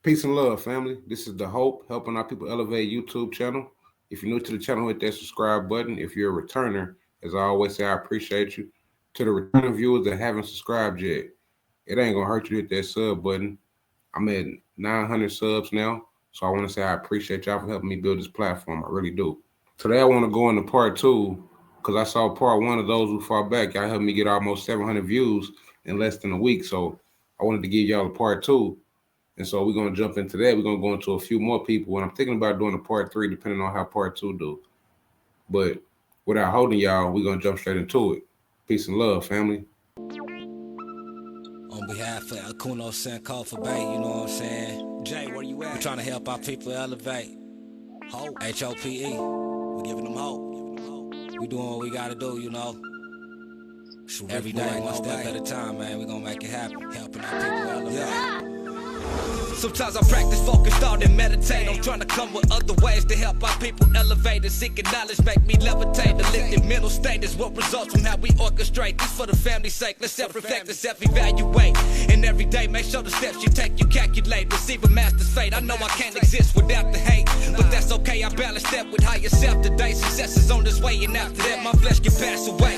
Peace and love, family. This is the Hope, helping our people elevate YouTube channel. If you're new to the channel, hit that subscribe button. If you're a returner, as I always say, I appreciate you. To the returning viewers that haven't subscribed yet, it ain't gonna hurt you to hit that sub button. I'm at 900 subs now, so I want to say I appreciate y'all for helping me build this platform. I really do. Today I want to go into part two because I saw part one of those who fought back. Y'all helped me get almost 700 views in less than a week, so I wanted to give y'all a part two. And so we're going to jump into that. We're going to go into a few more people. And I'm thinking about doing a part three, depending on how part two do. But without holding y'all, we're going to jump straight into it. Peace and love, family. On behalf of Akuno Sankofa Bay, you know what I'm saying? Jay, where you at? We're trying to help our people elevate. Hope. H-O-P-E. We're giving them hope. We doing what we got to do, you know. Every day, one step at a time, man. We're going to make it happen. Helping our people elevate. Yeah. Sometimes I practice focus, thought, and meditate. I'm trying to come with other ways to help our people elevate and seeking knowledge, make me levitate. The lifted mental state is what results from how we orchestrate. This for the family's sake. Let's self-reflect and self-evaluate. And every day, make sure the steps you take, you calculate. Receive a master's fate. I know I can't exist without the hate, but that's okay. I balance that with higher self today. Success is on this way, and after that, my flesh can pass away.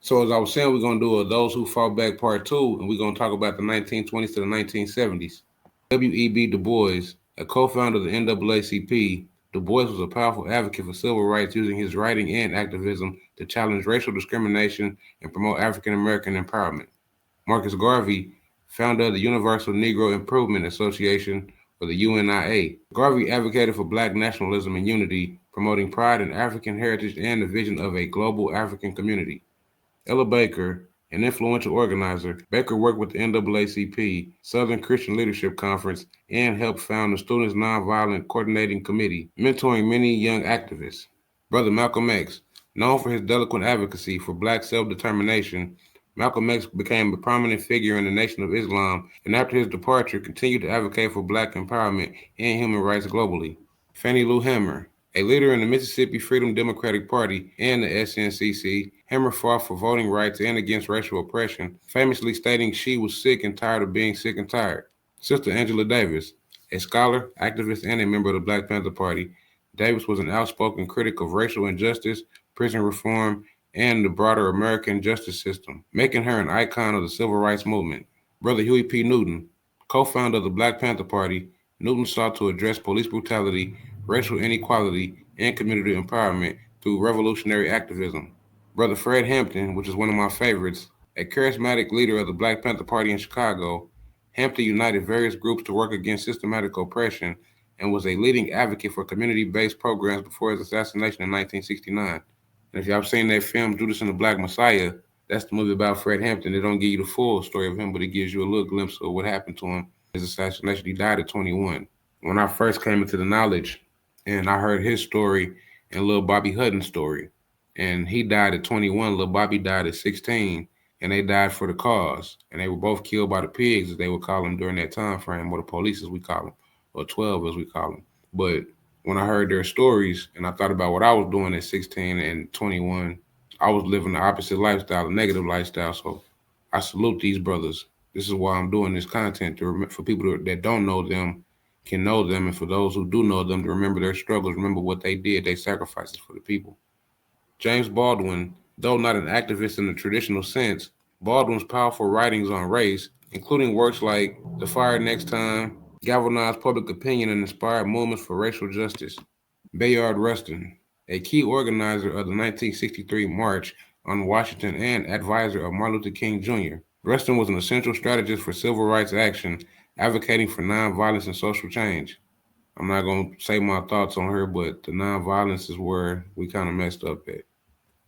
So as I was saying, we're going to do a Those Who Fought Back Part 2, and we're going to talk about the 1920s to the 1970s. W.E.B. Du Bois, a co-founder of the NAACP, Du Bois was a powerful advocate for civil rights, using his writing and activism to challenge racial discrimination and promote African-American empowerment. Marcus Garvey, founder of the Universal Negro Improvement Association, or the UNIA. Garvey advocated for Black nationalism and unity, promoting pride in African heritage and the vision of a global African community. Ella Baker, an influential organizer, Baker worked with the NAACP, Southern Christian Leadership Conference, and helped found the Students Nonviolent Coordinating Committee, mentoring many young activists. Brother Malcolm X, known for his eloquent advocacy for Black self-determination, Malcolm X became a prominent figure in the Nation of Islam, and after his departure, continued to advocate for Black empowerment and human rights globally. Fannie Lou Hamer, a leader in the Mississippi Freedom Democratic Party and the SNCC, Hamer fought for voting rights and against racial oppression, famously stating she was sick and tired of being sick and tired. Sister Angela Davis, a scholar, activist, and a member of the Black Panther Party, Davis was an outspoken critic of racial injustice, prison reform, and the broader American justice system, making her an icon of the civil rights movement. Brother Huey P. Newton, co-founder of the Black Panther Party, Newton sought to address police brutality, racial inequality, and community empowerment through revolutionary activism. Brother Fred Hampton, which is one of my favorites, a charismatic leader of the Black Panther Party in Chicago, Hampton united various groups to work against systematic oppression and was a leading advocate for community-based programs before his assassination in 1969. And if y'all have seen that film, Judas and the Black Messiah, that's the movie about Fred Hampton. They don't give you the full story of him, but it gives you a little glimpse of what happened to him. His assassination, he died at 21. When I first came into the knowledge, and I heard his story and Lil Bobby Hutton's story, and he died at 21, Lil Bobby died at 16, and they died for the cause. And they were both killed by the pigs, as they would call them during that time frame, or the police, as we call them, or 12, as we call them. But when I heard their stories, and I thought about what I was doing at 16 and 21, I was living the opposite lifestyle, a negative lifestyle. So I salute these brothers. This is why I'm doing this content, for people that don't know them, can know them, and for those who do know them, to remember their struggles, remember what they did, their sacrifices for the people. James Baldwin, though not an activist in the traditional sense, Baldwin's powerful writings on race, including works like The Fire Next Time, galvanized public opinion and inspired movements for racial justice. Bayard Rustin, a key organizer of the 1963 March on Washington and advisor of Martin Luther King Jr. Rustin was an essential strategist for civil rights action, advocating for nonviolence and social change. I'm not going to say my thoughts on her, but the nonviolence is where we kind of messed up at.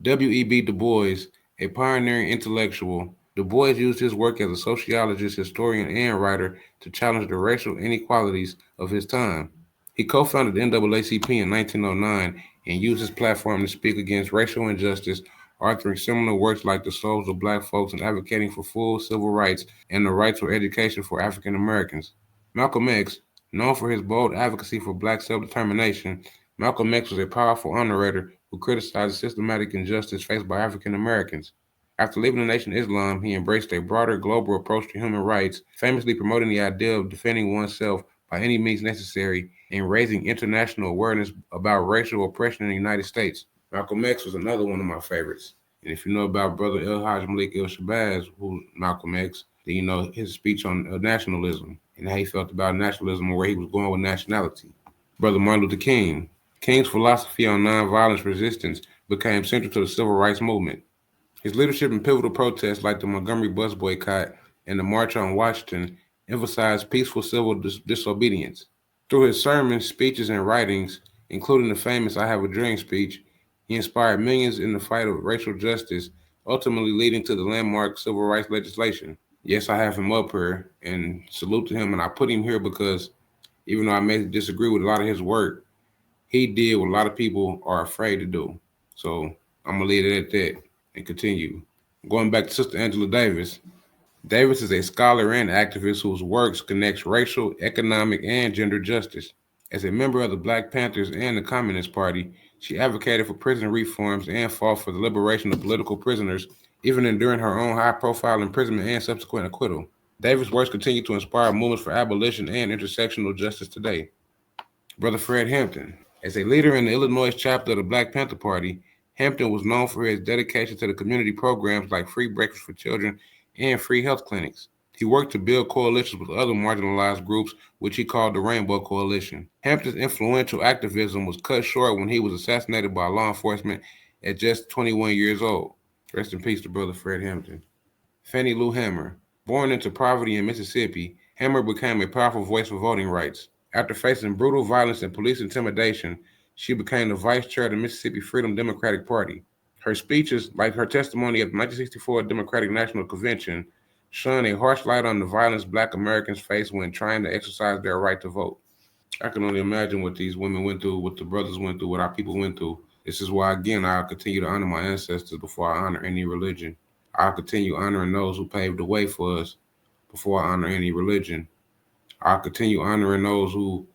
W.E.B. Du Bois, a pioneering intellectual, Du Bois used his work as a sociologist, historian, and writer to challenge the racial inequalities of his time. He co-founded the NAACP in 1909 and used his platform to speak against racial injustice, authoring similar works like The Souls of Black Folks and advocating for full civil rights and the right to education for African Americans. Malcolm X, known for his bold advocacy for Black self-determination, Malcolm X was a powerful orator who criticized systematic injustice faced by African Americans. After leaving the Nation of Islam, he embraced a broader global approach to human rights, famously promoting the idea of defending oneself by any means necessary and raising international awareness about racial oppression in the United States. Malcolm X was another one of my favorites. And if you know about Brother El Malik El Shabazz, who's Malcolm X, then you know his speech on nationalism and how he felt about nationalism and where he was going with nationality. Brother Martin Luther King. King's philosophy on nonviolence resistance became central to the civil rights movement. His leadership in pivotal protests like the Montgomery bus boycott and the March on Washington emphasized peaceful civil disobedience. Through his sermons, speeches, and writings, including the famous I Have a Dream speech, he inspired millions in the fight of racial justice, ultimately leading to the landmark civil rights legislation. Yes, I have him up here and salute to him, and I put him here because even though I may disagree with a lot of his work, he did what a lot of people are afraid to do. So I'm gonna leave it at that and continue. Going back to Sister Angela Davis. Davis is a scholar and activist whose works connects racial, economic, and gender justice. As a member of the Black Panthers and the Communist Party, she advocated for prison reforms and fought for the liberation of political prisoners, even enduring her own high-profile imprisonment and subsequent acquittal. Davis' works continue to inspire movements for abolition and intersectional justice today. Brother Fred Hampton. As a leader in the Illinois chapter of the Black Panther Party, Hampton was known for his dedication to the community programs like free breakfast for children and free health clinics. He worked to build coalitions with other marginalized groups, which he called the Rainbow Coalition. Hampton's influential activism was cut short when he was assassinated by law enforcement at just 21 years old. Rest in peace to Brother Fred Hampton. Fannie Lou Hamer. Born into poverty in Mississippi, Hamer became a powerful voice for voting rights. After facing brutal violence and police intimidation, she became the vice chair of the Mississippi Freedom Democratic Party. Her speeches, like her testimony at the 1964 Democratic National Convention, shone a harsh light on the violence Black Americans face when trying to exercise their right to vote. I can only imagine what these women went through, what the brothers went through, what our people went through. This is why, again, I'll continue to honor my ancestors before I honor any religion. I'll continue honoring those who paved the way for us before I honor any religion. I'll continue honoring those who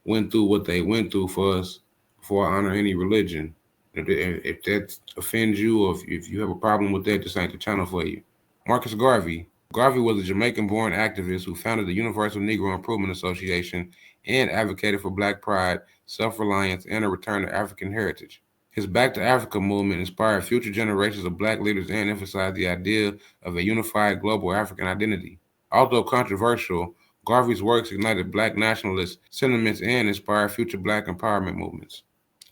went through what they went through for us before I honor any religion. If that offends you or if you have a problem with that, this ain't the channel for you. Marcus Garvey. Garvey was a Jamaican-born activist who founded the Universal Negro Improvement Association and advocated for Black pride, self-reliance, and a return to African heritage. His Back to Africa movement inspired future generations of Black leaders and emphasized the idea of a unified global African identity. Although controversial, Garvey's works ignited Black nationalist sentiments and inspired future Black empowerment movements.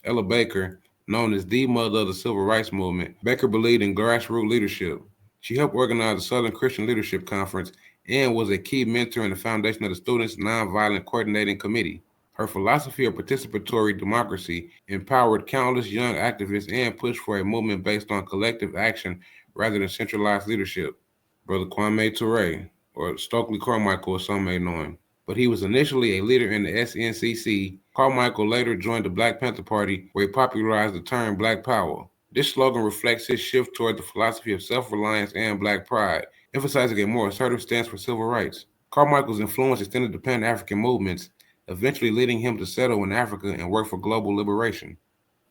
Ella Baker, known as the mother of the Civil Rights Movement, Baker believed in grassroots leadership. She helped organize the Southern Christian Leadership Conference and was a key mentor in the foundation of the Students' Nonviolent Coordinating Committee. Her philosophy of participatory democracy empowered countless young activists and pushed for a movement based on collective action rather than centralized leadership. Brother Kwame Ture, or Stokely Carmichael as some may know him. But he was initially a leader in the SNCC. Carmichael later joined the Black Panther Party, where he popularized the term Black Power. This slogan reflects his shift toward the philosophy of self-reliance and Black pride, emphasizing a more assertive stance for civil rights. Carmichael's influence extended to Pan-African movements, eventually leading him to settle in Africa and work for global liberation.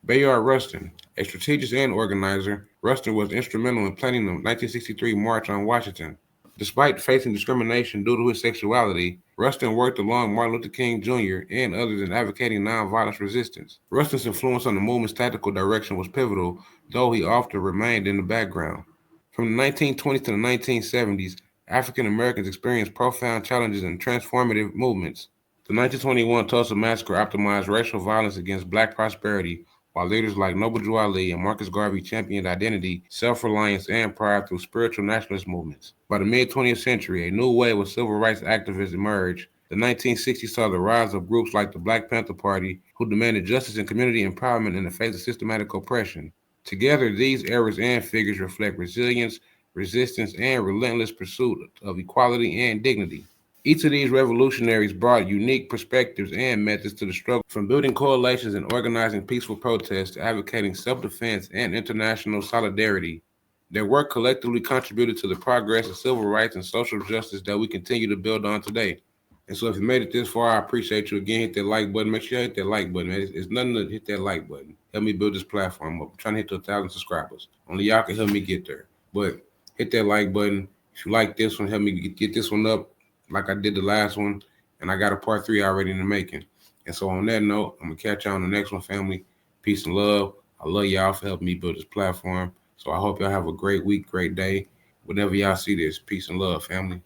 Bayard Rustin, a strategist and organizer, Rustin was instrumental in planning the 1963 March on Washington. Despite facing discrimination due to his sexuality, Rustin worked along Martin Luther King Jr. and others in advocating nonviolence resistance. Rustin's influence on the movement's tactical direction was pivotal, though he often remained in the background. From the 1920s to the 1970s, African Americans experienced profound challenges and transformative movements. The 1921 Tulsa Massacre optimized racial violence against Black prosperity, while leaders like Noble Drew Ali and Marcus Garvey championed identity, self-reliance, and pride through spiritual nationalist movements. By the mid-20th century, a new wave of civil rights activists emerged. The 1960s saw the rise of groups like the Black Panther Party, who demanded justice and community empowerment in the face of systematic oppression. Together, these eras and figures reflect resilience, resistance, and relentless pursuit of equality and dignity. Each of these revolutionaries brought unique perspectives and methods to the struggle, from building coalitions and organizing peaceful protests to advocating self-defense and international solidarity. Their work collectively contributed to the progress of civil rights and social justice that we continue to build on today. And so if you made it this far, I appreciate you. Again, hit that like button. Make sure you hit that like button, man. It's nothing to hit that like button. Help me build this platform up. I'm trying to hit to 1,000 subscribers. Only y'all can help me get there. But hit that like button. If you like this one, help me get this one up like I did the last one. And I got a part 3 already in the making. And so on that note, I'm going to catch y'all on the next one, family. Peace and love. I love y'all for helping me build this platform. So I hope y'all have a great week, great day. Whenever y'all see this, peace and love, family.